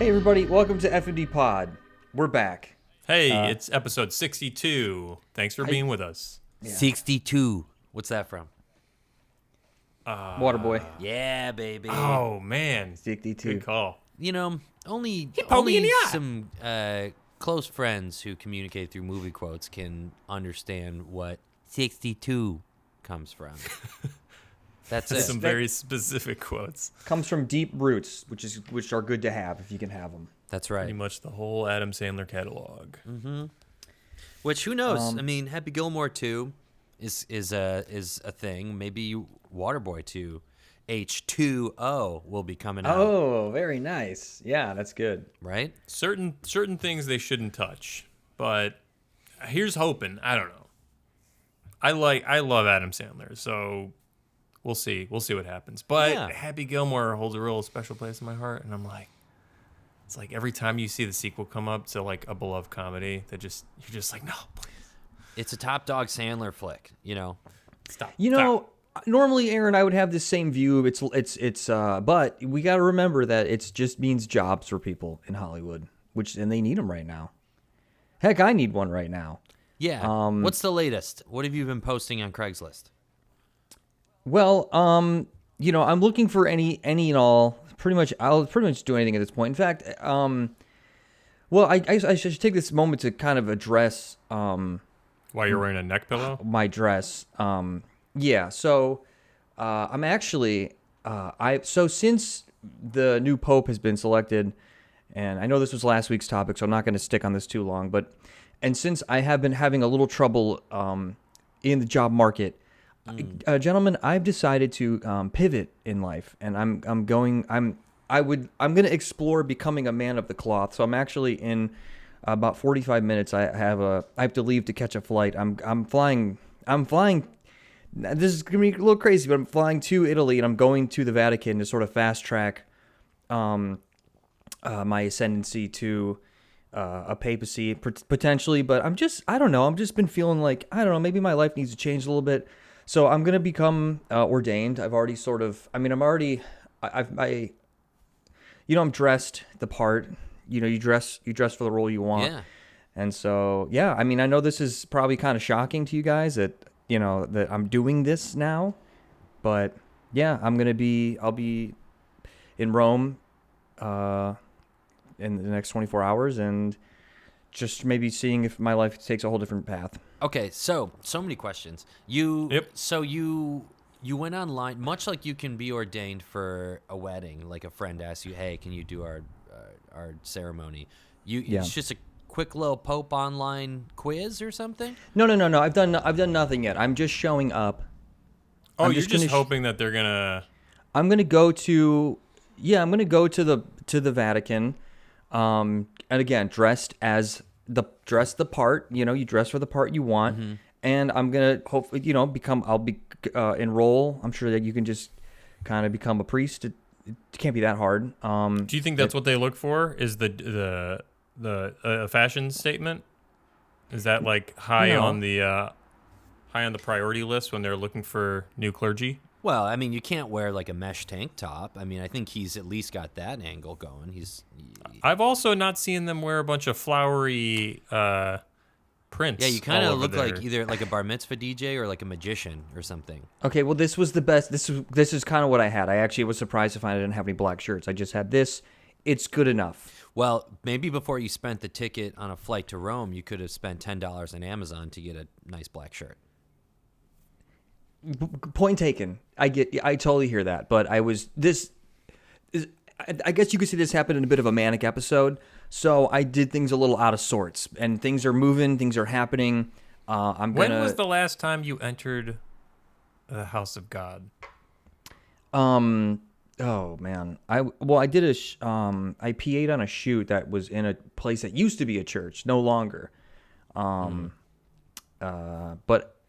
Hey everybody, welcome to FND POD. We're back. Hey, it's episode 62. Thanks for being with us. Yeah. 62. What's that from? Waterboy. Yeah, baby. Oh, man. 62. Good call. You know, only poked me in the eye. some close friends who communicate through movie quotes can understand what 62 comes from. That's it. Some very specific quotes. Comes from deep roots, which are good to have if you can have them. That's Pretty right. much the whole Adam Sandler catalog. Which, who knows? I mean, Happy Gilmore 2 is a thing. Maybe Waterboy 2, H2O will be coming out. Oh, very nice. Yeah, that's good. Right? Certain things they shouldn't touch, but here's hoping. I don't know. I love Adam Sandler, so we'll see. We'll see what happens. But Yeah. Happy Gilmore holds a real special place in my heart, and I'm like, it's like every time you see the sequel come up to like a beloved comedy, you're just like, no, please It's a top dog Sandler flick, you know? stop. You know, normally, Aaron, I would have the same view. But we got to remember that it just means jobs for people in Hollywood, and they need them right now. Heck, I need one right now. Yeah. What's the latest? What have you been posting on Craigslist? Well, I'm looking for any and all. I'll pretty much do anything at this point. In fact, well, I should take this moment to kind of address Why you're wearing a neck pillow? my dress. Yeah. So, I'm actually so since the new pope has been selected, and I know this was last week's topic, so I'm not going to stick on this too long. And since I have been having a little trouble in the job market. Gentlemen, I've decided to pivot in life, and I'm going to explore becoming a man of the cloth. So I'm actually in about 45 minutes. I have to leave to catch a flight. I'm flying. This is gonna be a little crazy, but I'm flying to Italy, and I'm going to the Vatican to sort of fast track my ascendancy to a papacy potentially. But I don't know. I'm just been feeling like, I don't know, maybe my life needs to change a little bit. So I'm going to become ordained. I've already I'm dressed the part. You dress for the role you want. Yeah. And so, yeah, I know this is probably kind of shocking to you guys that I'm doing this now. But yeah, I'll be in Rome in the next 24 hours and just maybe seeing if my life takes a whole different path. Okay, so many questions. So you went online, much like you can be ordained for a wedding. Like a friend asks you, "Hey, can you do our ceremony?" It's just a quick little Pope online quiz or something. No. I've done nothing yet. I'm just showing up. Oh, you're just hoping that they're gonna. I'm gonna go to the Vatican, and again dressed the part. You dress for the part you want, and I'm gonna hopefully enroll. I'm sure that you can just kind of become a priest. It can't be that hard. Do you think that's what they look for? Is the fashion statement? Is that like high on the priority list when they're looking for new clergy? Well, you can't wear like a mesh tank top. I think he's at least got that angle going. I've also not seen them wear a bunch of flowery prints. Yeah, you kind all of over look their... like either like a bar mitzvah DJ or like a magician or something. Okay, well, this was the best. This is kind of what I had. I actually was surprised to find I didn't have any black shirts. I just had this. It's good enough. Well, maybe before you spent the ticket on a flight to Rome, you could have spent $10 on Amazon to get a nice black shirt. Point taken. I totally hear that, but I guess you could say this happened in a bit of a manic episode. So I did things a little out of sorts, and things are moving, things are happening. When was the last time you entered the house of God? Oh man, I did I PA'd on a shoot that was in a place that used to be a church, no longer. But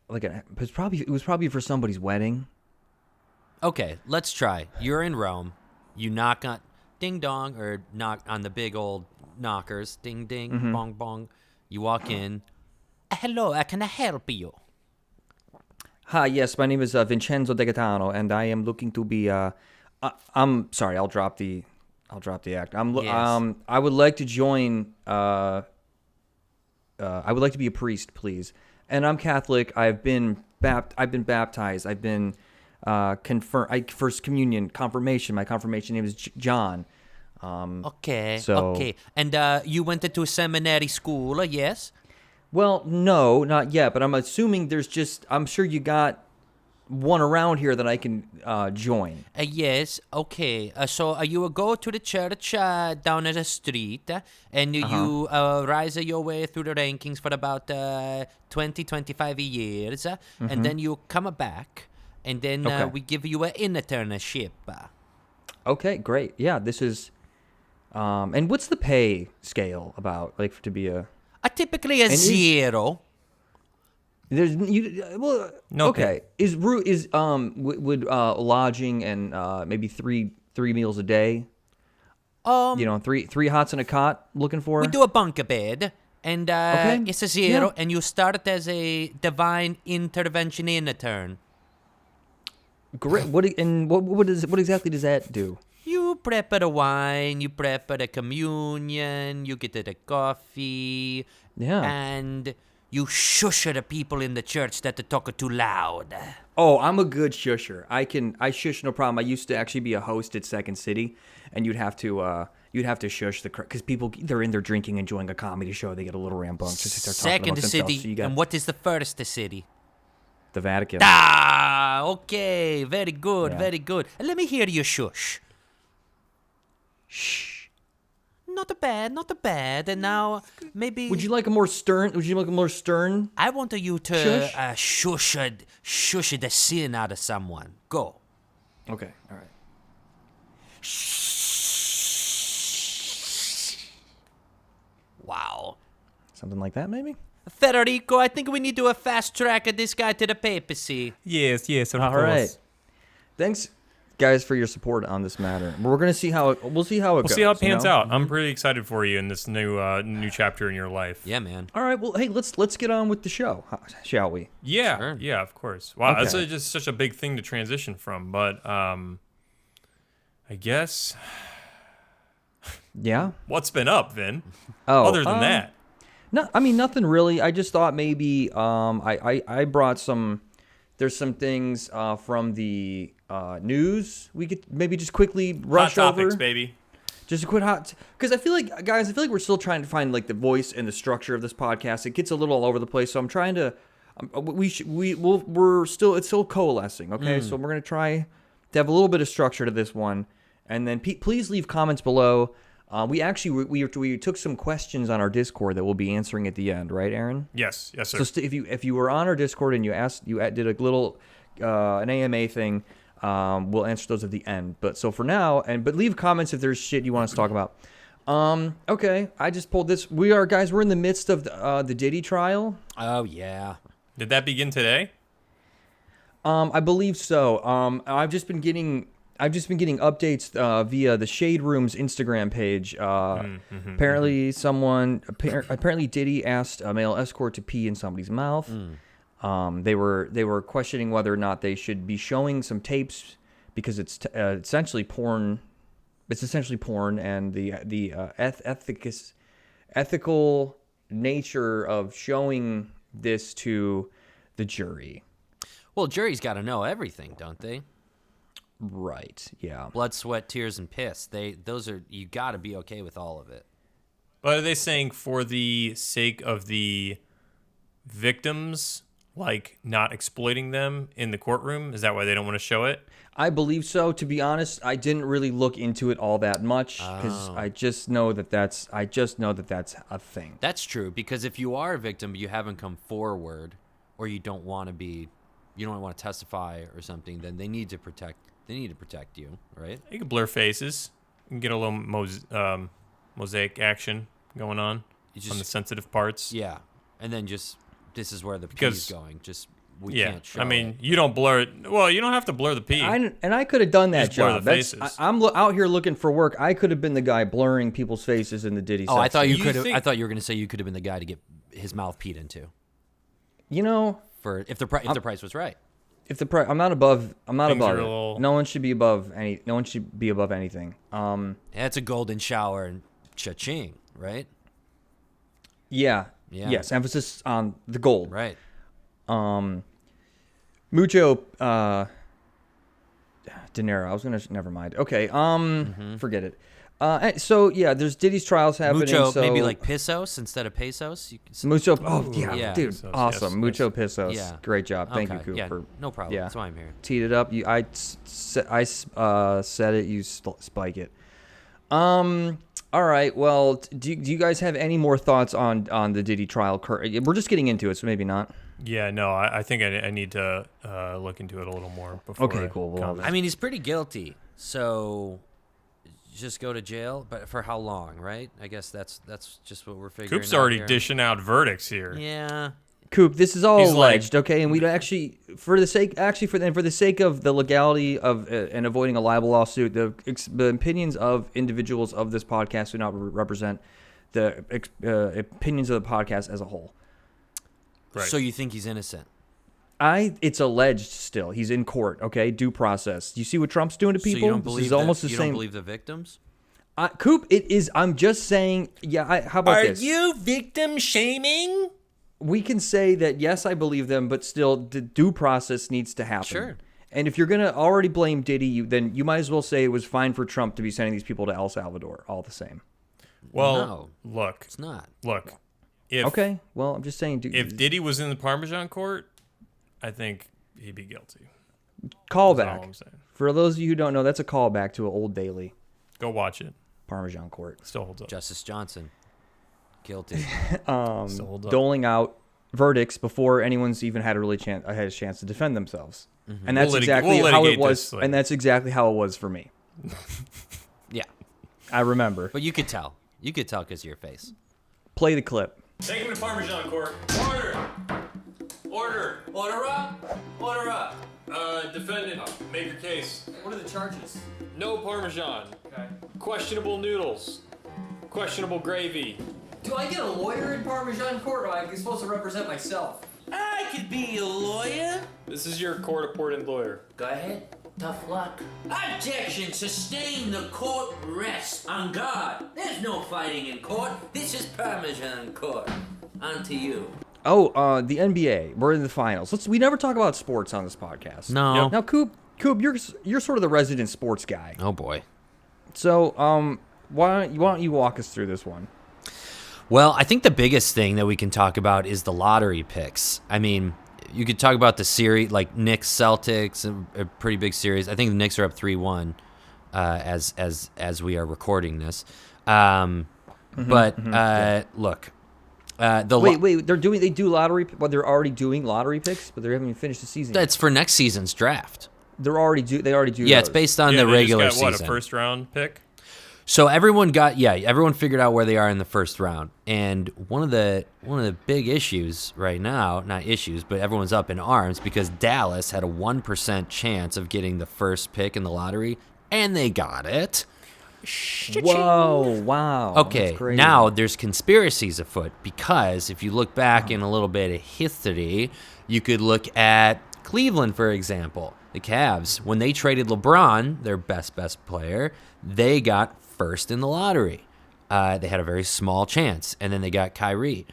it was probably for somebody's wedding. Okay, let's try. You're in Rome. You knock on ding dong or knock on the big old knockers. Ding ding, bong bong. You walk in. Hello, can I help you? Hi, yes, my name is Vincenzo De Gaetano, and I am looking to be. I'm sorry, I'll drop the I'll drop the act. I'm. Yes. I would like to join. I would like to be a priest, please. And I'm Catholic. I've been baptized. I've been confirmed. First communion, confirmation. My confirmation name is John. Okay. So- Okay. And you went into seminary school, yes? Well, no, not yet. But I'm assuming there's just. I'm sure you got one around here that I can join. Yes, okay. So you will go to the church down at the street, and you rise your way through the rankings for about 20, 25 years, and then you come back, and then Okay. we give you an internship. Okay, great. Yeah, this is. And what's the pay scale about? Like to be a. Typically a And is- 0. There's you well No okay would lodging and maybe three meals a day, three hots and a cot looking for. We do a bunk bed, and Okay. it's a 0, Yeah. and you start as a divine intervention intern. Great. What exactly does that do? You prep the wine, you prep the communion, you get the coffee, Yeah. and you shush the people in the church that they talk too loud. Oh, I'm a good shusher. I shush no problem. I used to actually be a host at Second City, and you'd have to shush the because people they're in there drinking, enjoying a comedy show. They get a little rambunctious. They start talking Second amongst themselves. city, So you got and what is the first city? the Vatican. Okay, very good, Yeah. very good. Let me hear you shush. Shh. Not bad, And now, maybe... Would you like a more stern? I want you to shush the sin out of someone. Go. Okay. All right. Wow. Something like that, maybe. Federico, I think we need to fast track this guy to the papacy. Yes, of All course. right. Thanks, guys, for your support on this matter. We're gonna see how it. We'll see how it We'll goes. see how it pans you know? out. I'm pretty excited for you in this new chapter in your life. Yeah, man. All right. Well, hey, let's get on with the show, shall we? Yeah, Sure. yeah, of course. Wow, Okay. that's just such a big thing to transition from. But I guess Yeah. what's been up, Vin? Oh, Other than that, No, I mean nothing really. I just thought maybe I brought some. There's some things from the news we could maybe just quickly rush hot topics, over. baby. Just a quick hot, because I feel like we're still trying to find like the voice and the structure of this podcast. It gets a little all over the place, so I'm trying to. It's still coalescing. Okay, so we're gonna try to have a little bit of structure to this one, and then please leave comments below. We took some questions on our Discord that we'll be answering at the end, right, Aaron? Yes, sir. So if you were on our Discord and you did a little an AMA thing, we'll answer those at the end. But so for now, but leave comments if there's shit you want us to talk about. Okay, I just pulled this. We're in the midst of the Diddy trial. Oh, yeah. Did that begin today? I believe so. I've just been getting updates via the Shade Room's Instagram page. Apparently, apparently Diddy asked a male escort to pee in somebody's mouth. They were questioning whether or not they should be showing some tapes because it's essentially porn. It's essentially porn, and the ethical nature of showing this to the jury. Well, jury's got to know everything, don't they? Right. Yeah. Blood, sweat, tears, and piss. You got to be okay with all of it. But are they saying for the sake of the victims, like not exploiting them in the courtroom? Is that why they don't want to show it? I believe so. To be honest, I didn't really look into it all that much because I just know that that's a thing. That's true, because if you are a victim but you haven't come forward, or you don't want to testify or something, then they need to protect you, right? You can blur faces. You can get a little mosaic action going on the sensitive parts. Yeah, and then just this is where the pee Because- is going. Just we can't show I mean, it. you don't blur it. Well, you don't have to blur the pee. I could have done that Just blur job. the faces. I'm out here looking for work. I could have been the guy blurring people's faces in the Diddy. Oh, I sex thought you tape. could have. think- I thought you were going to say you could have been the guy to get his mouth peed into. You know, For if the price was right. if the I'm not above Things are it. a little- No one should be above anything. That's a golden shower and cha-ching, right? Yeah. Yeah. Yes, emphasis on the gold. Right. Mucho dinero. I was gonna never mind. Okay. Forget it. So yeah, there's Diddy's trials happening. Mucho, so maybe like pesos instead of pesos. You can Mucho. Oh yeah, Yeah. dude, Pesos, awesome. yes, Mucho yes. pesos. Yeah. Great job. Thank you, Okay, Coop. yeah, For no problem. yeah. That's why I'm here. teed it up. I said it. You spike it. All right. Well, do you guys have any more thoughts on the Diddy trial? We're just getting into it, so maybe not. Yeah, no, I think I need to look into it a little more before. Okay, I cool. Well, comment. I mean, he's pretty guilty, so just go to jail. But for how long, right? I guess that's just what we're figuring. Coop's out already here. dishing out verdicts here. Yeah. Coop, this is all He's like- alleged, okay? And we actually, for the sake of the legality of and avoiding a libel lawsuit, the opinions of individuals of this podcast do not represent the opinions of the podcast as a whole. Right. So you think he's innocent? It's alleged still. He's in court, okay? Due process. You see what Trump's doing to people? So you don't believe this is almost the, the you same. don't believe the victims? Coop, it is. I'm just saying. Yeah. How about this? you victim shaming? We can say that yes, I believe them, but still, the due process needs to happen. Sure. And if you're gonna already blame Diddy, then you might as well say it was fine for Trump to be sending these people to El Salvador. All the same. Well, No. look, It's not. if Okay. Well, I'm just saying. if Diddy was in the Parmesan court, I think he'd be guilty. That's all callback I'm saying. for those of you who don't know, that's a callback to an old Daily Go watch it. Parmesan court. Still holds up. Justice Johnson, guilty. Still holds up. Doling out verdicts before anyone's even had a chance to defend themselves. And that's We'll exactly we'll how it litigate was. this later. And that's exactly how it was for me. Yeah, I remember. but you could tell. You could tell because of your face. Play the clip. Take him to Parmesan court. Order. Order up. Order up. Defendant, make your case. What are the charges? No Parmesan. Okay. Questionable noodles. Questionable gravy. Do I get a lawyer in Parmesan court, or am I supposed to represent myself? I could be a lawyer. This is your court-appointed lawyer. Go ahead. Tough luck. Objection. Sustain. The court rests on guard. There's no fighting in court. This is Parmesan court. On to you. Oh, the NBA. We're in the finals. We never talk about sports on this podcast. No. Now, Coop, you're sort of the resident sports guy. Oh boy. So, why don't you walk us through this one? Well, I think the biggest thing that we can talk about is the lottery picks. I mean, you could talk about the series, like Knicks Celtics, a pretty big series. I think the Knicks are up 3-1 as we are recording this. Look, Wait, they do lottery. Well, they're already doing lottery picks, but they haven't even finished the season. that's for next season's draft. They already do. Yeah, it's those. based on Yeah, the they regular just got, season. What, a first-round pick? So everyone figured out where they are in the first round. And one of the big issues right now, not issues, but everyone's up in arms because Dallas had a 1% chance of getting the first pick in the lottery, and they got it. Whoa! Wow. Okay, That's crazy. now there's conspiracies afoot because if you look back in a little bit of history, you could look at Cleveland, for example. The Cavs, when they traded LeBron, their best player, they got first in the lottery. They had a very small chance, and then they got Kyrie.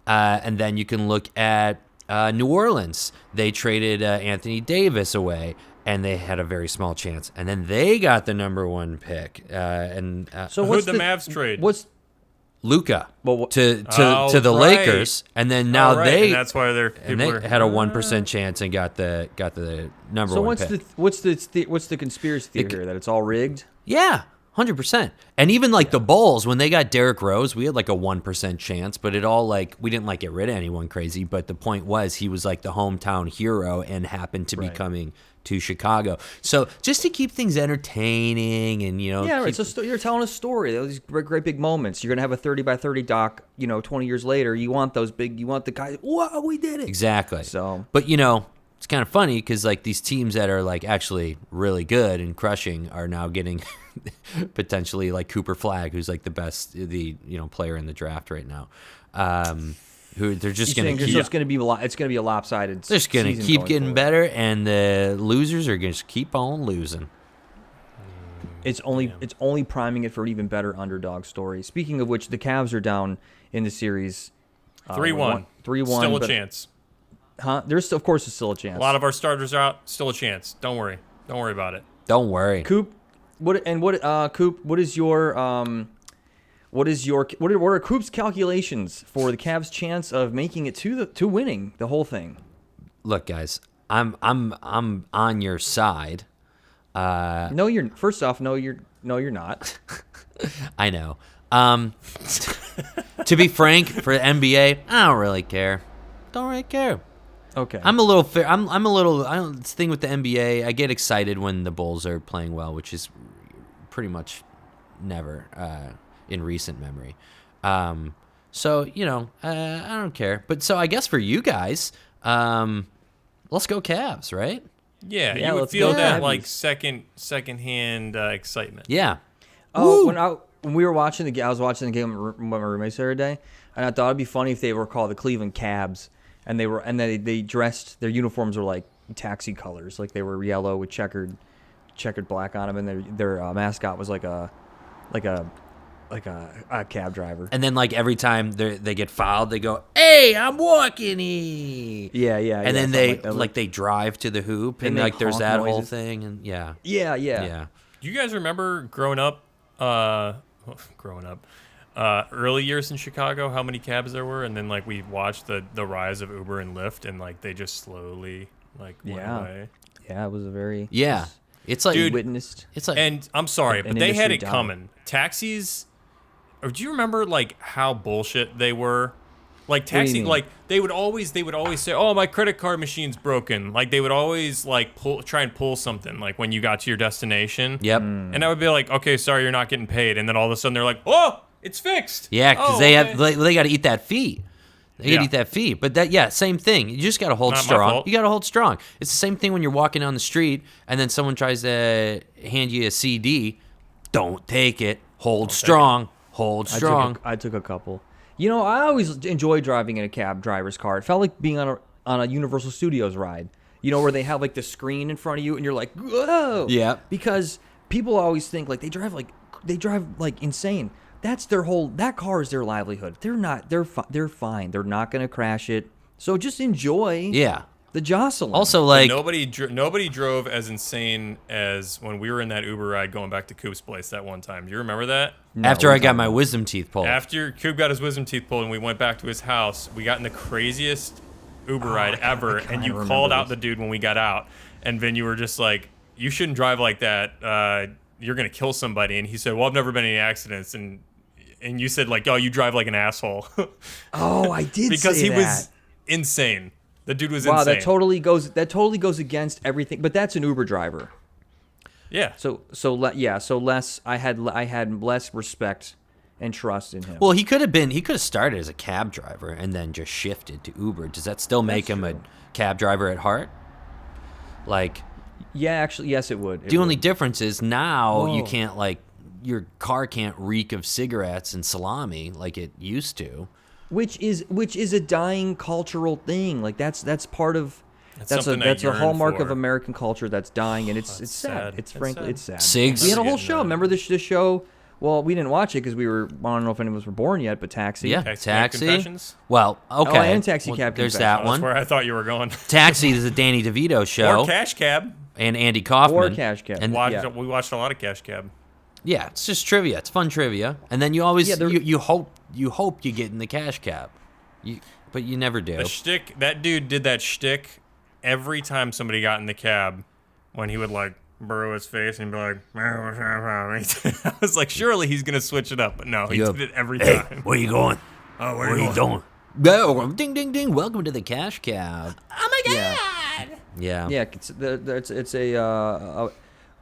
And then you can look at New Orleans. They traded Anthony Davis away, and they had a very small chance. And then they got the number one pick. So Who'd what's the Mavs trade? What's Luka Well, to Oh, the right. Lakers, and then now Oh, right, they and that's why they're and they had a 1% chance and got the number so one what's pick. what's the conspiracy theory here that it's all rigged? Yeah, 100%. And even like the Bulls, when they got Derrick Rose, we had like a 1% chance, but it all like we didn't like get rid of anyone crazy. But the point was he was like the hometown hero and happened to be Right. coming to Chicago. So just to keep things entertaining and Yeah, keep- it's you're telling a story. Those great big moments. You're gonna have a 30-by-30 doc. 20 years later, you want those big. You want the guys. Whoa, we did it. exactly. So But it's kind of funny because like these teams that are like actually really good and crushing are now getting potentially like Cooper Flagg, who's like the best player in the draft right now. who they're just You're going to saying keep. it's going to be it's going to be a lopsided. They're just going to season keep going getting forward. better, and the losers are going to keep on losing. It's only priming it for an even better underdog story. Speaking of which, the Cavs are down in the series. 3-1. 3-1. Still a but- chance. Huh? There's of course still a chance. A lot of our starters are out. Still a chance. Don't worry. Don't worry about it. Don't worry. Coop, what is your what are Coop's calculations for the Cavs' chance of making it to winning the whole thing? Look, guys, I'm on your side. No, you're first off. No, you're not. I know. To be frank, for the NBA, I don't really care. Don't really care. Okay. I'm a little fair. I'm a little. I don't. This thing with the NBA, I get excited when the Bulls are playing well, which is pretty much never in recent memory. So I don't care. But so I guess for you guys, let's go Cavs, right? Yeah, Yeah, you would let's feel go that Cavs. like second-hand excitement. Yeah. Oh, when we were watching the game, I was watching the game with my roommates the other day, and I thought it'd be funny if they were called the Cleveland Cabs, and they dressed, their uniforms were like taxi colors, like they were yellow with checkered black on them, and their mascot was like a cab driver. And then like every time they get fouled, they go, "Hey, I'm walking here." Yeah. And then something they that. they drive to the hoop, They and make like there's honk that whole noises. thing, and yeah. Yeah. Do you guys remember growing up, early years in Chicago, how many cabs there were? And then like we watched the rise of Uber and Lyft, and like they just slowly like went Yeah. away. Yeah, it was a very Yeah. It's like Dude, witnessed. it's like And I'm sorry, An but they had industry it died. coming. Taxis, or do you remember like how bullshit they were? Like do you taxi, mean? like they would always say, "Oh, my credit card machine's broken." Like they would always like try and pull something like when you got to your destination. Yep. And I would be like, "Okay, sorry, you're not getting paid." And then all of a sudden they're like, "Oh, it's fixed." Yeah, because Oh, they okay. have they got to eat that fee. They got to Yeah. eat that fee. But same thing. You just got to hold Not my strong. fault. You got to hold strong. It's the same thing when you're walking down the street and then someone tries to hand you a CD. Don't take it. Hold strong. Hold strong. I took a couple. You know, I always enjoy driving in a cab driver's car. It felt like being on a Universal Studios ride. You know, where they have like the screen in front of you, and you're like, whoa. Yeah. Because people always think like they drive like insane. That's that car is their livelihood. They're not. They're fine. They're not gonna crash it. So just enjoy. Yeah. The jostling. Also, But like, nobody drove as insane as when we were in that Uber ride going back to Coop's place that one time. Do you remember that? No, after what I are you got talking my about? wisdom teeth pulled. After Coop got his wisdom teeth pulled and we went back to his house, we got in the craziest Uber ride ever, and you remember called out this. the dude when we got out, and then you were just like, "You shouldn't drive like that. You're gonna kill somebody." And he said, "Well, I've never been in any accidents," and you said like, "Oh, you drive like an asshole," Oh, I did because say he that. was insane. The dude was Wow, insane. that totally goes against everything. But that's an Uber driver. Yeah. So less. I had less respect and trust in him. Well, he could have started as a cab driver and then just shifted to Uber. Does that still make him a cab driver at heart? Like, yeah, actually, yes, it would. the only difference is now you Whoa. can't, like, your car can't reek of cigarettes and salami like it used to. which is a dying cultural thing. Like that's part of something I that's a yearn hallmark of for. American culture that's dying, and it's That's sad. sad. It's That's frankly sad. it's sad. Cigs. We had a whole Getting show. that. Remember this show? Well, we didn't watch it because we were. I don't know if any of us were born yet, but Taxi. Yeah, Taxi Cab Taxi. Confessions? Well, okay. and Taxi Cab There's Confessions. that That's one. where I thought you were going. Taxi is a Danny DeVito show. Or Cash Cab. And Andy Kaufman. Or Cash Cab. And Yeah. We watched a lot of Cash Cab. yeah, it's just trivia. It's fun trivia. And then you always Yeah, they're- you hope you get in the cash cab. But you never do. The shtick, that dude did that shtick every time somebody got in the cab when he would like burrow his face and be like, I was like, surely he's going to switch it up. But no, he You did it every time. Where you going? Oh, Where you doing? Go, ding ding ding. Welcome to the cash cab. Oh my Yeah. god! Yeah. Yeah, it's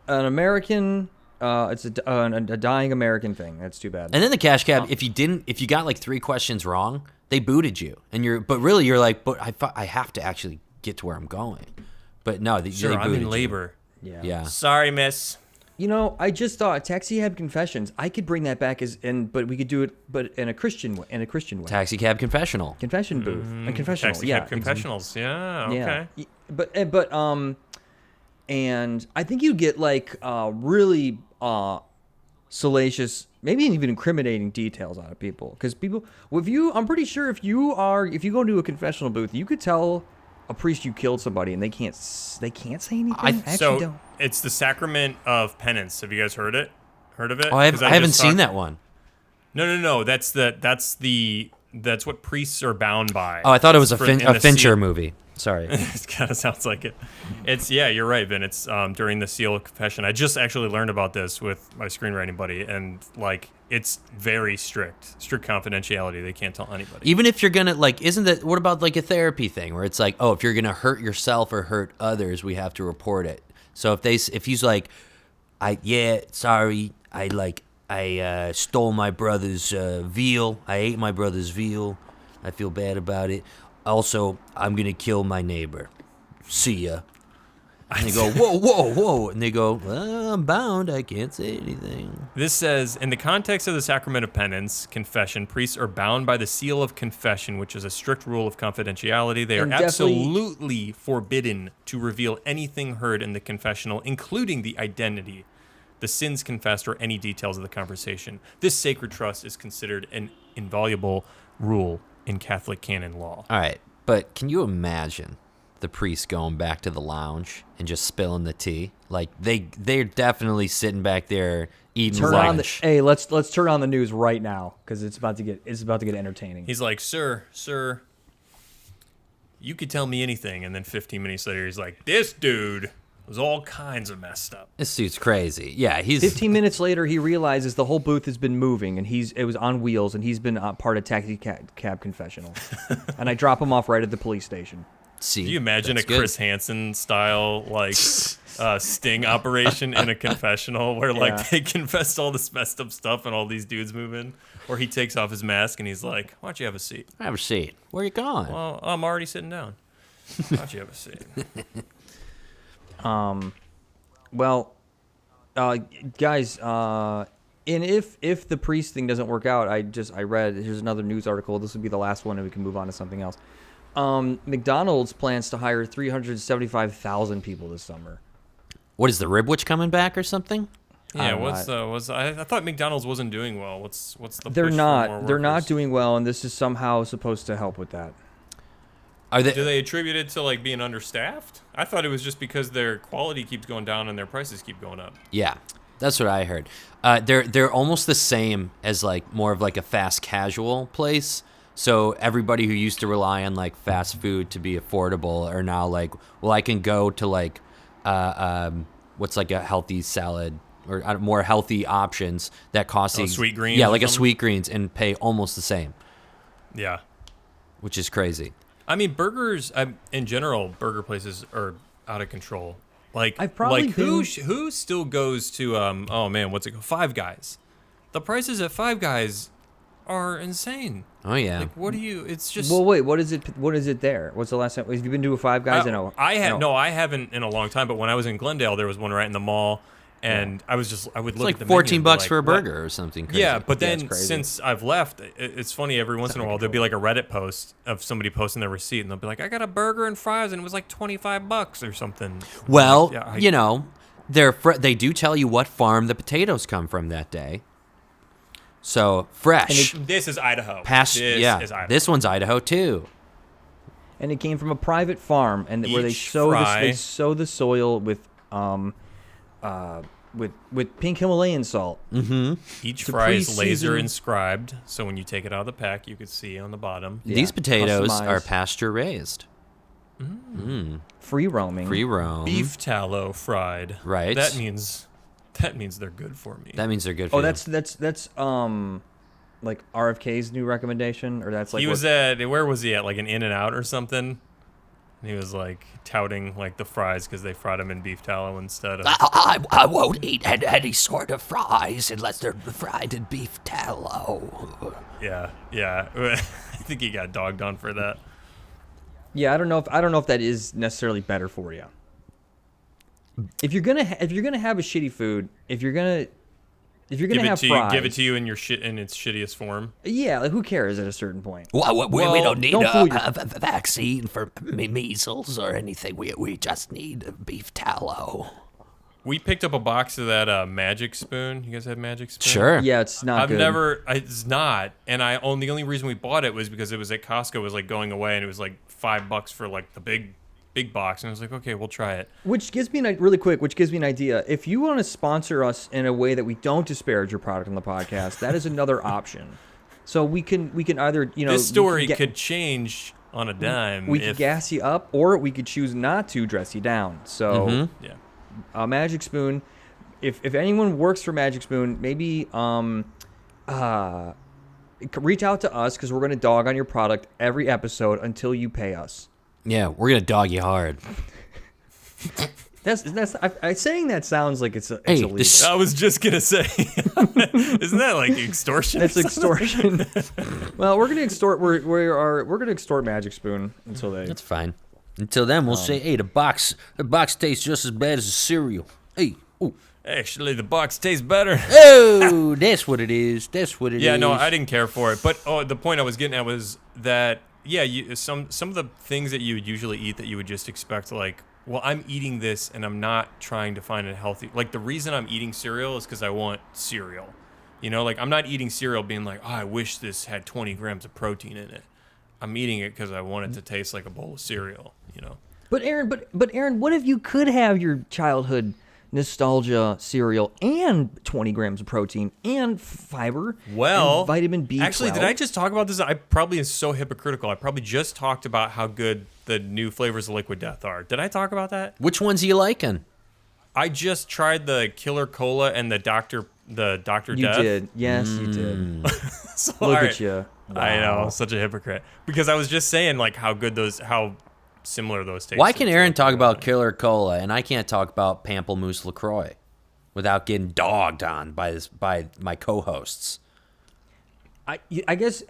an American. It's a dying American thing. That's too bad. And then the cash cab, if you got like 3 questions wrong, they booted you. And but really you're like, but I have to actually get to where I'm going. But no, they Sure, I'm booted in you. labor. Yeah. Yeah. Sorry, miss. I just thought Taxi Cab Confessions. I could bring that back but we could do it, but in a Christian way. Taxi Cab Confessional. Confession booth. A confessional. Taxi Yeah. Cab Confessionals. Yeah. Okay. Yeah. And I think you get like really salacious, maybe even incriminating details out of people. Because I'm pretty sure if you go into a confessional booth, you could tell a priest you killed somebody and they can't say anything. It's the sacrament of penance. Have you guys heard of it? Oh, I haven't seen that one. No. That's what priests are bound by. Oh, I thought it was a Fincher movie. Sorry. It kind of sounds like it. You're right, Vin. It's during the seal of confession. I just actually learned about this with my screenwriting buddy, and like it's very strict confidentiality. They can't tell anybody. Even if you're gonna what about like a therapy thing where it's like, oh, if you're gonna hurt yourself or hurt others, we have to report it. So if he's like, I stole my brother's veal. I ate my brother's veal. I feel bad about it. Also, I'm going to kill my neighbor. See ya. And they go, whoa. And they go, well, I'm bound. I can't say anything. This says, in the context of the sacrament of penance, confession, priests are bound by the seal of confession, which is a strict rule of confidentiality. They are absolutely forbidden to reveal anything heard in the confessional, including the identity, the sins confessed, or any details of the conversation. This sacred trust is considered an inviolable rule in Catholic canon law. All right, but can you imagine the priest going back to the lounge and just spilling the tea? Like they're definitely sitting back there eating lunch. Let's turn on the news right now because it's about to get entertaining. He's like, sir, you could tell me anything, and then 15 minutes later, he's like, this dude was all kinds of messed up. This dude's crazy. Yeah, 15 minutes later, he realizes the whole booth has been moving, and it was on wheels, and he's been part of Taxi Cab Confessional. And I drop him off right at the police station. See, do you imagine a Chris Hansen style sting operation in a confessional where they confessed all this messed up stuff and all these dudes move in? Or he takes off his mask and he's like, why don't you have a seat? Have a seat. Where are you going? Well, I'm already sitting down. Why don't you have a seat? Guys, and if the priest thing doesn't work out, I read, here's another news article. This would be the last one, and we can move on to something else. McDonald's plans to hire 375,000 people this summer. What is the Ribwich coming back or something? Yeah, I thought McDonald's wasn't doing well. What's the They're push not. for more They're not workers? doing well, and this is somehow supposed to help with that. Do they attribute it to being understaffed? I thought it was just because their quality keeps going down and their prices keep going up. Yeah, that's what I heard. They're almost the same as more of a fast casual place. So everybody who used to rely on fast food to be affordable are now I can go to what's a healthy salad or more healthy options that cost Sweet Greens. Yeah, a Sweet Greens and pay almost the same. Yeah, which is crazy. I mean, burgers in general, burger places are out of control. Who still goes to what's it called? Five Guys. The prices at Five Guys are insane. Oh yeah. It's just. Well, wait. What is it there? What's the last time? Have you been to a Five Guys? I haven't in a long time. But when I was in Glendale, there was one right in the mall, and I would look at the $14 menu for a burger or something crazy. Yeah, but then since I've left, it's funny. Every once in a while, there'll be a Reddit post of somebody posting their receipt, and they'll be like, "I got a burger and fries, and it was $25 or something." Well, they do tell you what farm the potatoes come from that day. So fresh. This is Idaho. Is Idaho. This one's Idaho too. And it came from a private farm, and where they sow the soil with pink Himalayan salt. Mm-hmm. Each fry is laser inscribed, so when you take it out of the pack, you could see on the bottom. Yeah. These potatoes are pasture raised. Free roaming. Beef tallow fried. Right. That means they're good for me. That means they're good for you. That's RFK's new recommendation, or that's he was at, where was he at? An In-N-Out or something? And he was touting the fries because they fried them in beef tallow instead of. I won't eat any sort of fries unless they're fried in beef tallow. Yeah. I think he got dogged on for that. Yeah, I don't know if that is necessarily better for you. if you're gonna have a shitty food, if you're gonna have fries, give it to you in its shittiest form. Yeah, like who cares at a certain point? Well, we don't need don't fool a vaccine for measles or anything. We just need beef tallow. We picked up a box of that Magic Spoon. You guys have Magic Spoon? Sure. Yeah, it's not good. It's not. And the only reason we bought it was because it was at Costco. It was like going away, and it was like $5 for like the big box. And I was like, okay, we'll try it. Which gives me an idea. If you want to sponsor us in a way that we don't disparage your product on the podcast, that is another option. So we can either, this story could change on a dime. We could gas you up, or we could choose not to dress you down. So yeah. Magic Spoon. If anyone works for Magic Spoon, maybe reach out to us, because we're going to dog on your product every episode until you pay us. Yeah, we're gonna dog you hard. Saying that sounds like it's illegal. I was just gonna say, isn't that like extortion? It's extortion. Well, we're gonna extort. We're gonna extort Magic Spoon until they. That's fine. Until then, we'll say, hey, the box tastes just as bad as the cereal. Hey, ooh. Actually, the box tastes better. Oh, that's what it is. Yeah, no, I didn't care for it. But the point I was getting at was that, some of the things that you would usually eat that you would just expect, like, well, I'm eating this and I'm not trying to find it healthy. Like, the reason I'm eating cereal is because I want cereal. Like, I'm not eating cereal being like, oh, I wish this had 20 grams of protein in it. I'm eating it because I want it to taste like a bowl of cereal, But Aaron, what if you could have your childhood nostalgia cereal and 20 grams of protein and fiber and vitamin B12? Actually, did I just talk about this? I probably am so hypocritical. I probably just talked about how good the new flavors of Liquid Death are. Did I talk about that? Which ones are you liking? I just tried the Killer Cola and the Dr. Death. You did. Yes, you did. So, Look at you. Wow. I know, such a hypocrite. Because I was just saying, like, how similar those taste. Why can Aaron talk about Killer Cola and I can't talk about Pamplemousse LaCroix without getting dogged on by my co-hosts? I guess,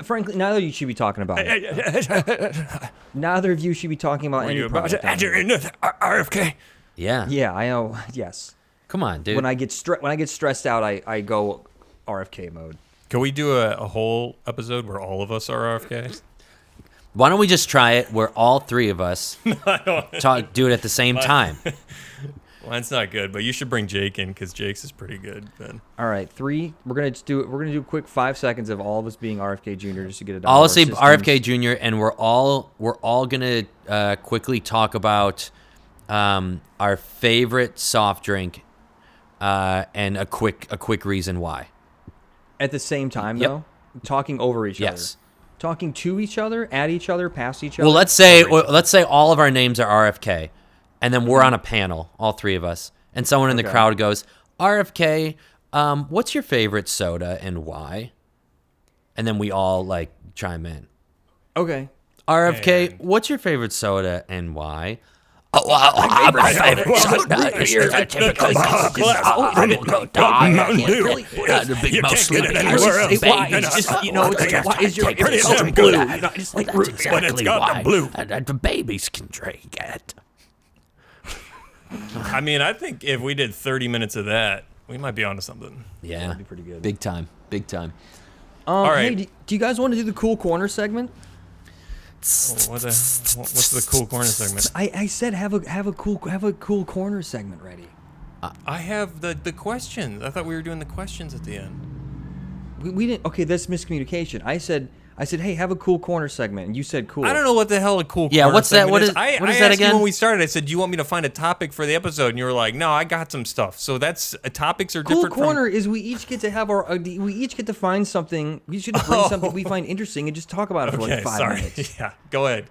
frankly, neither of you should be talking about it. Neither of you should be talking about any product. Enter into RFK. Yeah. Yeah, I know. Yes. Come on, dude. When I get stressed out, I go RFK mode. Can we do a whole episode where all of us are RFK? Why don't we just try it where all three of us do it at the same time? Well, that's not good, but you should bring Jake in because Jake's is pretty good, Ben. All right, 3. We're gonna do a quick 5 seconds of all of us being RFK Jr. just to get it. I'll say RFK Jr. and we're all gonna quickly talk about our favorite soft drink and a quick reason why. At the same time, though, talking over each other. Yes. Talking to each other, at each other, past each other. Well, let's say all of our names are RFK, and then we're on a panel, all three of us, and someone in the crowd goes, RFK, what's your favorite soda and why? And then we all like chime in. Okay. RFK, what's your favorite soda and why? My favorite soda is the typical the big mouse sleeping is your favorite blue? That's exactly why. The babies can drink it. I mean, I think if we did 30 minutes of that, we might be onto something. Yeah, that'd be pretty good. Big time. All right. Hey, do you guys want to do the cool corner segment? What's the cool corner segment? I said have a cool corner segment ready. I have the questions. I thought we were doing the questions at the end. We didn't. Okay, that's miscommunication. I said, hey, have a cool corner segment, and you said cool. I don't know what the hell a cool corner what's that? segment What is I that asked again? you when we started. I said, do you want me to find a topic for the episode? And you were like, no, I got some stuff. So that's topics are cool different. Corner is we each get to have we each get to find something. We should bring something we find interesting and just talk about it for like 5 minutes. Yeah, go ahead.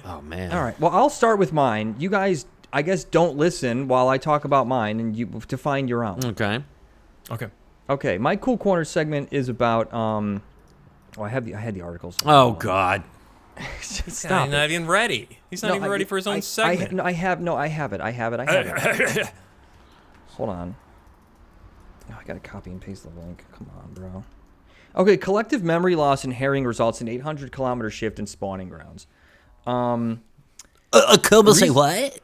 Oh man. All right. Well, I'll start with mine. You guys, I guess, don't listen while I talk about mine, and you to find your own. Okay. Okay. My cool corner segment is about I had the articles. Oh God. Stop. He's not even ready. He's not even ready for his own segment. I have it. Hold on. Oh, I gotta copy and paste the link. Come on, bro. Okay, collective memory loss in herring results in 800-kilometer shift in spawning grounds. Say what?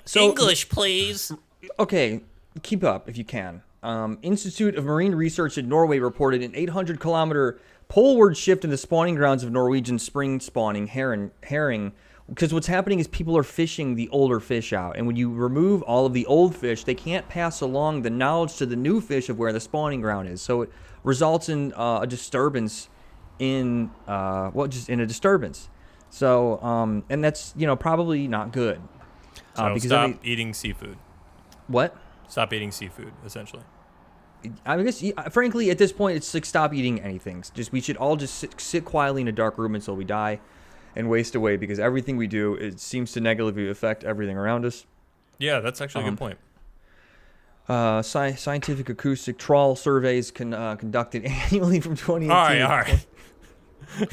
So, English, please. Okay, keep up if you can. Institute of Marine Research in Norway reported an 800-kilometer poleward shift in the spawning grounds of Norwegian spring spawning herring. Because what's happening is people are fishing the older fish out. And when you remove all of the old fish, they can't pass along the knowledge to the new fish of where the spawning ground is. So it results in a disturbance just in a disturbance. So, and that's, probably not good. So Because stop eating seafood. What? Stop eating seafood, essentially. I guess, frankly, at this point, it's like stop eating anything. We should all just sit quietly in a dark room until we die and waste away, because everything we do, it seems to negatively affect everything around us. Yeah, that's actually a good point. Scientific acoustic trawl surveys conducted annually from 2018. All right.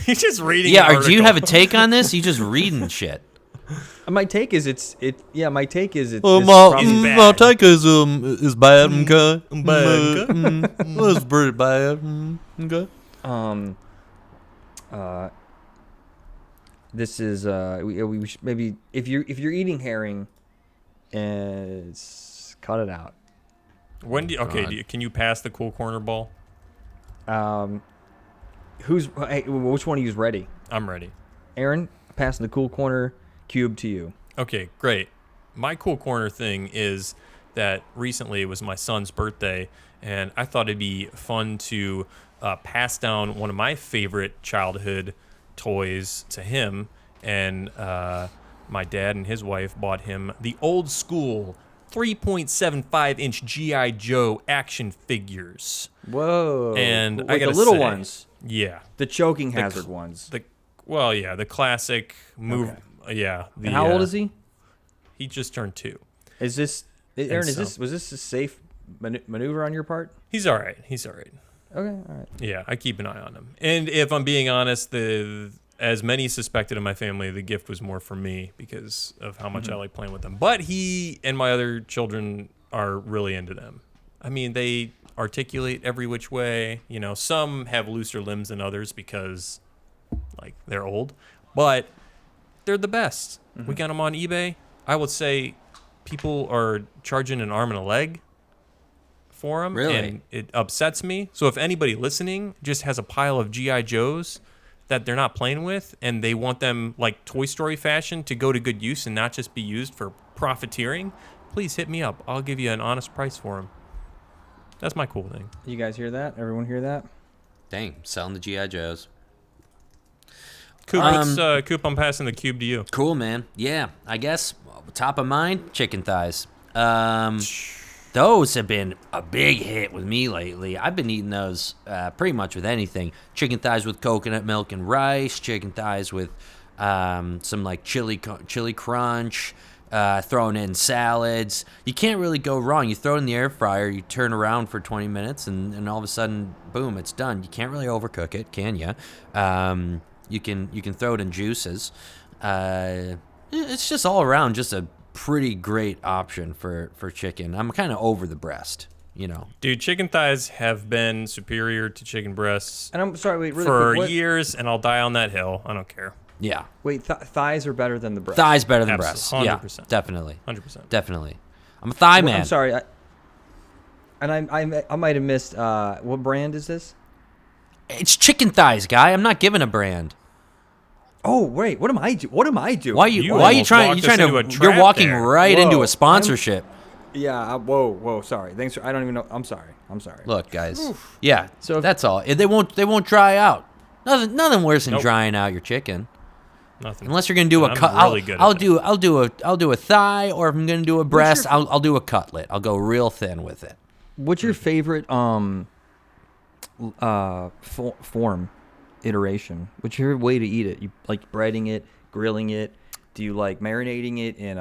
He's just reading. Yeah, an or do you article. have a take on this? You just reading shit. My take is it's bad. My take is bad. Okay. Bad. It's pretty bad. Okay. This is we should maybe if you're eating herring, cut it out. When do you, can you pass the cool corner ball? Which one of you's ready? I'm ready. Aaron, passing the cool corner cube to you. Okay, great. My cool corner thing is that recently it was my son's birthday, and I thought it'd be fun to pass down one of my favorite childhood toys to him. And my dad and his wife bought him the old school 3.75-inch G.I. Joe action figures. Whoa! And like I gotta the little say, ones, Yeah. the choking hazard ones. The classic move. Okay. Yeah. And how old is he? He just turned 2. Is this Aaron? so- Was this a safe maneuver on your part? He's all right. Okay, all right. Yeah, I keep an eye on him. And if I'm being honest, as many suspected in my family, the gift was more for me because of how much I like playing with them. But he and my other children are really into them. I mean, they articulate every which way. Some have looser limbs than others because, they're old. But they're the best. We got them on eBay. I would say people are charging an arm and a leg for them. Really? And it upsets me. So if anybody listening just has a pile of G.I. Joes that they're not playing with and they want them like Toy Story fashion to go to good use and not just be used for profiteering, please hit me up. I'll give you an honest price for them. That's my cool thing. You guys hear that? Everyone hear that? Dang, selling the G.I. Joes. Coop, Coop, I'm passing the cube to you. Cool, man. Yeah, I guess top of mind, chicken thighs. Those have been a big hit with me lately. I've been eating those pretty much with anything. Chicken thighs with coconut milk and rice. Chicken thighs with some chili crunch. Throwing in salads. You can't really go wrong. You throw it in the air fryer. You turn around for 20 minutes, and all of a sudden, boom, it's done. You can't really overcook it, can you? You can throw it in juices. It's just all around just a pretty great option for chicken. I'm kind of over the breast, Dude, chicken thighs have been superior to chicken breasts And I'm sorry, wait, really for quick, years, and I'll die on that hill. I don't care. Yeah. Wait, thighs are better than the breast. Thighs better than breasts. Yeah, 100%. definitely. 100%. Definitely. I'm a thigh man. I'm sorry. I might have missed. What brand is this? It's chicken thighs, guy. I'm not giving a brand. Oh wait, what am I doing? Why are You you trying? almost You trying walked us into a to? You're trap walking there. right into Whoa, a sponsorship. Yeah. Whoa. Sorry. Thanks. I don't even know. I'm sorry. Look, guys. Yeah. So So if- that's all. They won't dry out. Nothing worse than Nope. drying out your chicken. Nothing. Unless you're gonna do a I'm cut. really good at that. I'll do a thigh, or if I'm gonna do a breast, I'll do a cutlet. I'll go real thin with it. What's your favorite form iteration? What's your way to eat it? You like breading it, grilling it? Do you like marinating it in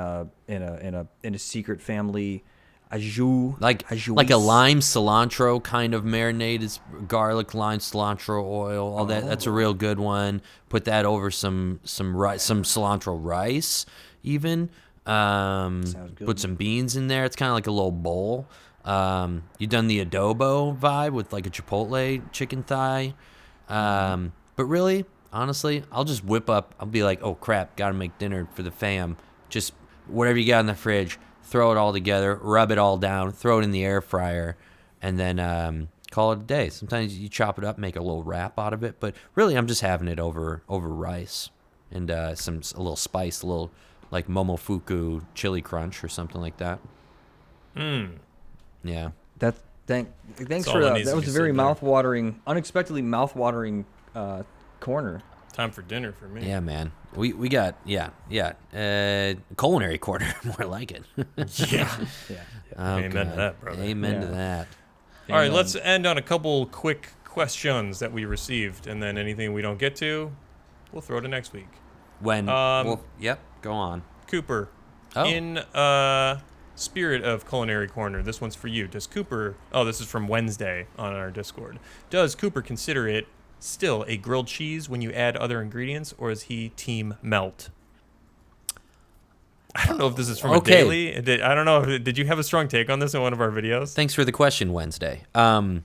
a secret family au jus? Like a lime cilantro kind of marinade is garlic, lime, cilantro oil. All that. That's a real good one. Put that over some cilantro rice, even. good. Put some beans in there. It's kind of like a little bowl. You done the adobo vibe with like a chipotle chicken thigh. But really, honestly, I'll just whip up. I'll be like, oh crap, gotta make dinner for the fam. Just whatever you got in the fridge, throw it all together, rub it all down, throw it in the air fryer, and then call it a day. Sometimes you chop it up, make a little wrap out of it, but really I'm just having it over rice and a little spice, a little like Momofuku chili crunch or something like that. Yeah. Thanks all for that that. needs That to was be a very said there. mouth-watering, unexpectedly mouth-watering corner. Time for dinner for me. Yeah, man. We got culinary corner, more like it. Yeah. Yeah. Oh, Amen to God. that, brother. Amen to Yeah. that. All right, let's end on a couple quick questions that we received, and then anything we don't get to, we'll throw to next week. When? Yep. Go on. Cooper, Oh. in spirit of culinary corner, this one's for you. Does Cooper? Oh, this is from Wednesday on our Discord. Does Cooper consider it still a grilled cheese when you add other ingredients, or is he team melt? I don't know if this is from a Okay. daily. I don't know. Did you have a strong take on this in one of our videos? Thanks for the question, Wednesday. The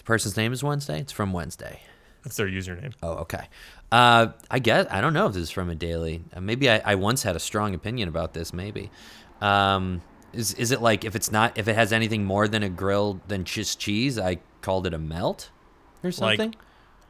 person's name is Wednesday. It's from Wednesday. That's their username. Oh, okay. I guess I don't know if this is from a daily. Maybe I once had a strong opinion about this. Maybe. Is it like if it has anything more than a grilled than just cheese, I called it a melt or something?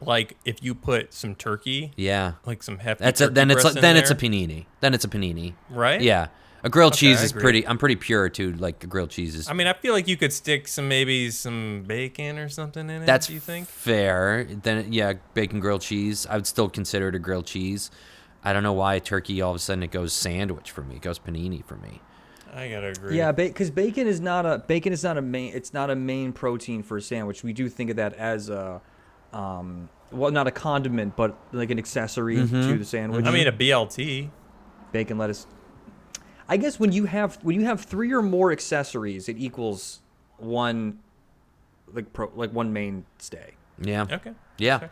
Like if you put some turkey, Yeah. like some hefty That's turkey then it's breast like, in then it's a there, panini. Then it's a panini. right? Yeah. A grilled Okay, cheese I is agree. I'm pretty pure too. Like a grilled cheese is. I mean, I feel like you could stick maybe some bacon or something in it. That's do you think? fair. Then yeah, bacon grilled cheese. I would still consider it a grilled cheese. I don't know why turkey all of a sudden it goes sandwich for me. It goes panini for me. I gotta agree. Yeah, because bacon is not a main. It's not a main protein for a sandwich. We do think of that as a, well, not a condiment, but like an accessory to the sandwich. I mean, a BLT. Bacon, lettuce. I guess when you have 3 or more accessories, it equals one, like one mainstay. Yeah. Okay. Yeah. Okay.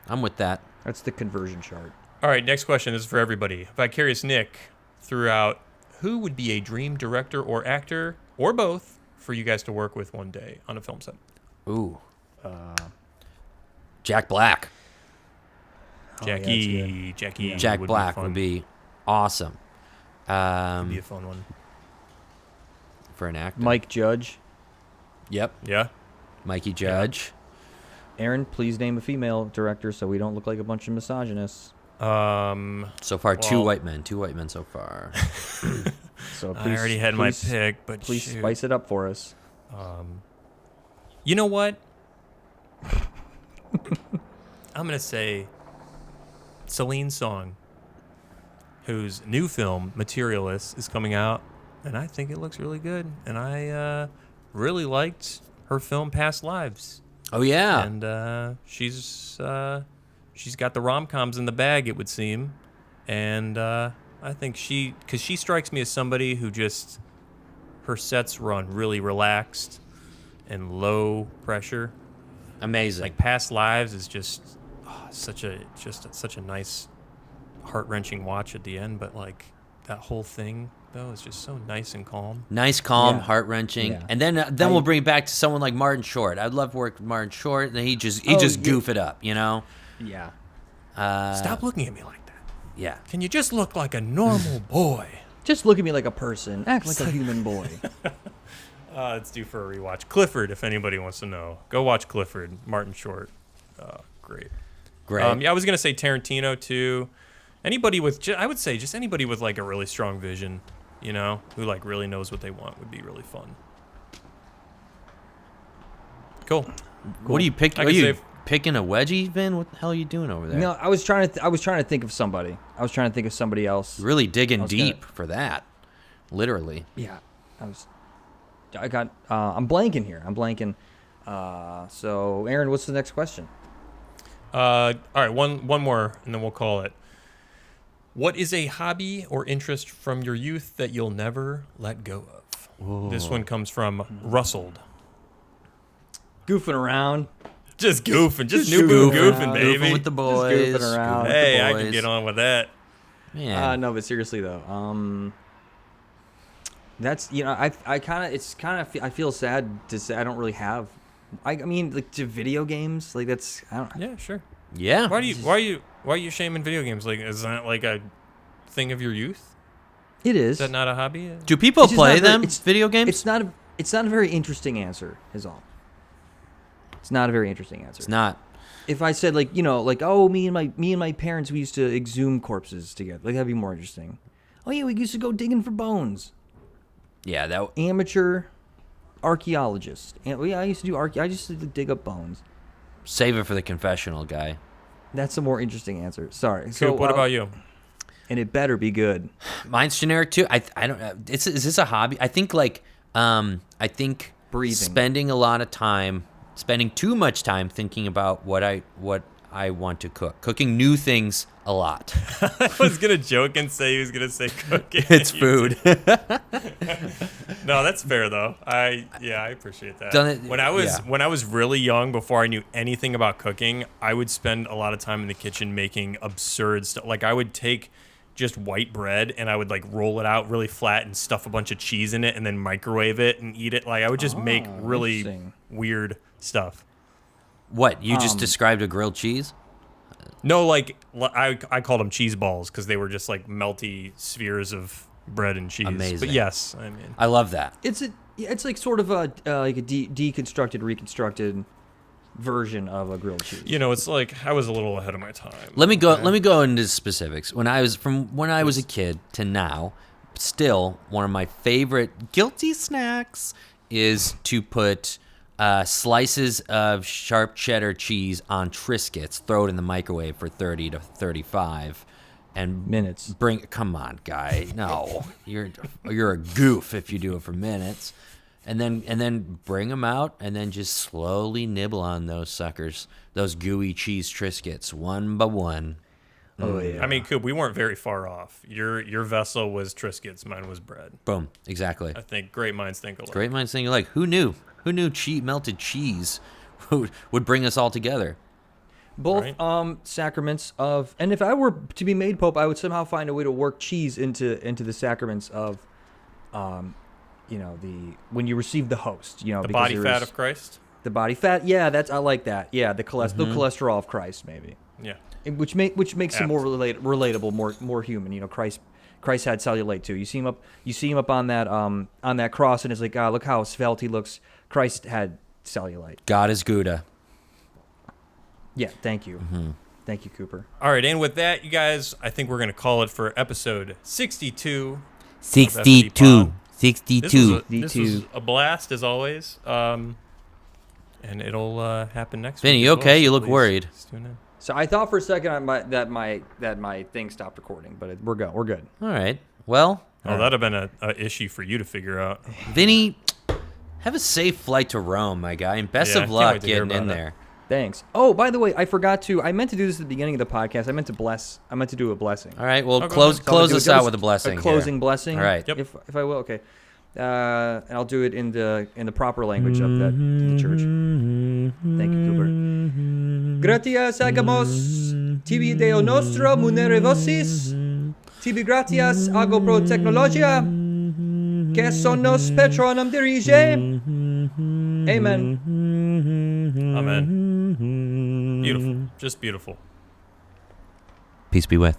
I'm with that. That's the conversion chart. All right. Next question is for everybody. Vicarious Nick threw out, who would be a dream director or actor or both for you guys to work with one day on a film set? Ooh. Jack Black. Jackie. Jack would Black be fun. would be awesome. Be a fun one. For an actor. Mike Judge. Yep. Yeah. Mikey Judge. Aaron, please name a female director so we don't look like a bunch of misogynists. So far, two Well- white men. Two white men so far. So I please, already had my pick, but Please shoot. spice it up for us. You know what? I'm going to say Celine Song, whose new film, Materialist, is coming out, and I think it looks really good. And I really liked her film, Past Lives. Oh, yeah. And she's got the rom-coms in the bag, it would seem. And I think because she strikes me as somebody who just, her sets run really relaxed and low pressure. Amazing. Like Past Lives is just such a nice, heart-wrenching watch at the end. But like that whole thing though is just so nice and calm. Nice, calm, Yeah. heart-wrenching. Yeah. And then we'll bring it back to someone like Martin Short. I'd love to work with Martin Short. And he just goof it up, you know? Yeah. Stop looking at me like that. Yeah. Can you just look like a normal boy? Just look at me like a person. Act like a human boy. It's due for a rewatch. Clifford, if anybody wants to know, go watch Clifford. Martin Short, great. Great. Yeah, I was gonna say Tarantino too. Anybody with, I would say just anybody with like a really strong vision, you know, who like really knows what they want would be really fun. Cool. What do you pick? I Are could you say- picking a wedgie, Vin? What the hell are you doing over there? No, I was trying to think of somebody. I was trying to think of somebody else. Really digging was deep for that. Literally. Yeah, I'm blanking here. I'm blanking. So Aaron, what's the next question? All right, one more, and then we'll call it. What is a hobby or interest from your youth that you'll never let go of? This one comes from Rustled. Goofing around. Just goofing, just Just new goofing goofing, around. baby. Goofing with the boys. goofing around. with Hey, the I boys. can get on with that. Man. No, but seriously though, that's I feel sad to say I don't really have. I mean, like to video games, like that's I don't. Yeah, sure. yeah. Why are you shaming video games? Like, is that like a thing of your youth? It is. Is that not a hobby? Do people It's just play not very- them? it's- Video games? It's not a very interesting answer, is all. It's not a very interesting answer. It's not. If I said like, oh, me and my parents, we used to exhume corpses together. Like, that'd be more interesting. Oh yeah, we used to go digging for bones. Yeah, that. Amateur archaeologist. And, I used to do I used to dig up bones. Save it for the confessional, guy. That's a more interesting answer. Sorry. Coop, So what about you? And it better be good. Mine's generic too. I don't. Is this a hobby? I think Breathing. Spending too much time thinking about what I want to cook. Cooking new things a lot. I was gonna joke and say he was gonna say cooking. It's food. No, that's fair though. I appreciate that. Done it- When I was yeah. when I was really young, before I knew anything about cooking, I would spend a lot of time in the kitchen making absurd stuff. Like I would take just white bread and I would like roll it out really flat and stuff a bunch of cheese in it and then microwave it and eat it. Like I would just make really interesting. weird stuff. What you just described a grilled cheese? No, like I called them cheese balls because they were just like melty spheres of bread and cheese. Amazing. But yes, I mean, I love that. It's like sort of a deconstructed, reconstructed version of a grilled cheese. it's like I was a little ahead of my time. Let me go into specifics. When I was a kid to now, still one of my favorite guilty snacks is to put slices of sharp cheddar cheese on Triscuits, throw it in the microwave for 30 to 35 and Minutes. Come on, guy. No. You're a goof if you do it for minutes. And then bring them out and then just slowly nibble on those suckers, those gooey cheese Triscuits, one by one. Oh yeah. I mean, Coop, we weren't very far off. Your vessel was Triscuits, mine was bread. Boom. Exactly. I think great minds think alike. Great minds think alike. Who knew? Who knew melted cheese would bring us all together? Both Right. Sacraments of, and if I were to be made Pope, I would somehow find a way to work cheese into the sacraments of, when you receive the host, The because body there fat is of Christ. the body fat. Yeah, I like that. Yeah, the cholesterol of Christ, maybe, Yeah. which makes him Apt. more relatable, more human. Christ had cellulite too. You see him up on that cross, and it's like, look how svelte he looks. Christ had cellulite. God is Gouda. Yeah, thank you. Thank you, Cooper. All right, and with that, you guys, I think we're gonna call it for episode 62. 62. This 62. was a blast as always. And it'll happen next Vinny, week. you as well, okay? so You look please worried. tune in. So I thought for a second that my thing stopped recording, but we're good. All right. Well, Oh, that'd have been a issue for you to figure out. Vinny, have a safe flight to Rome, my guy, and best Yeah, of can't luck wait to hear getting in about it. there. Thanks. Oh, by the way, I meant to do this at the beginning of the podcast. I meant to do a blessing. All right. Well, go close ahead. close So us I'll do out with a blessing. A closing here. blessing. All right. Yep. If I will, okay. And I'll do it in the proper language of the church. Thank you, Cooper. Gratias agamos tibi Deo nostro munere vocis, tibi gratias ago pro technologia, que sonos patronum dirige. Amen. Amen. Beautiful. Just beautiful. Peace be with.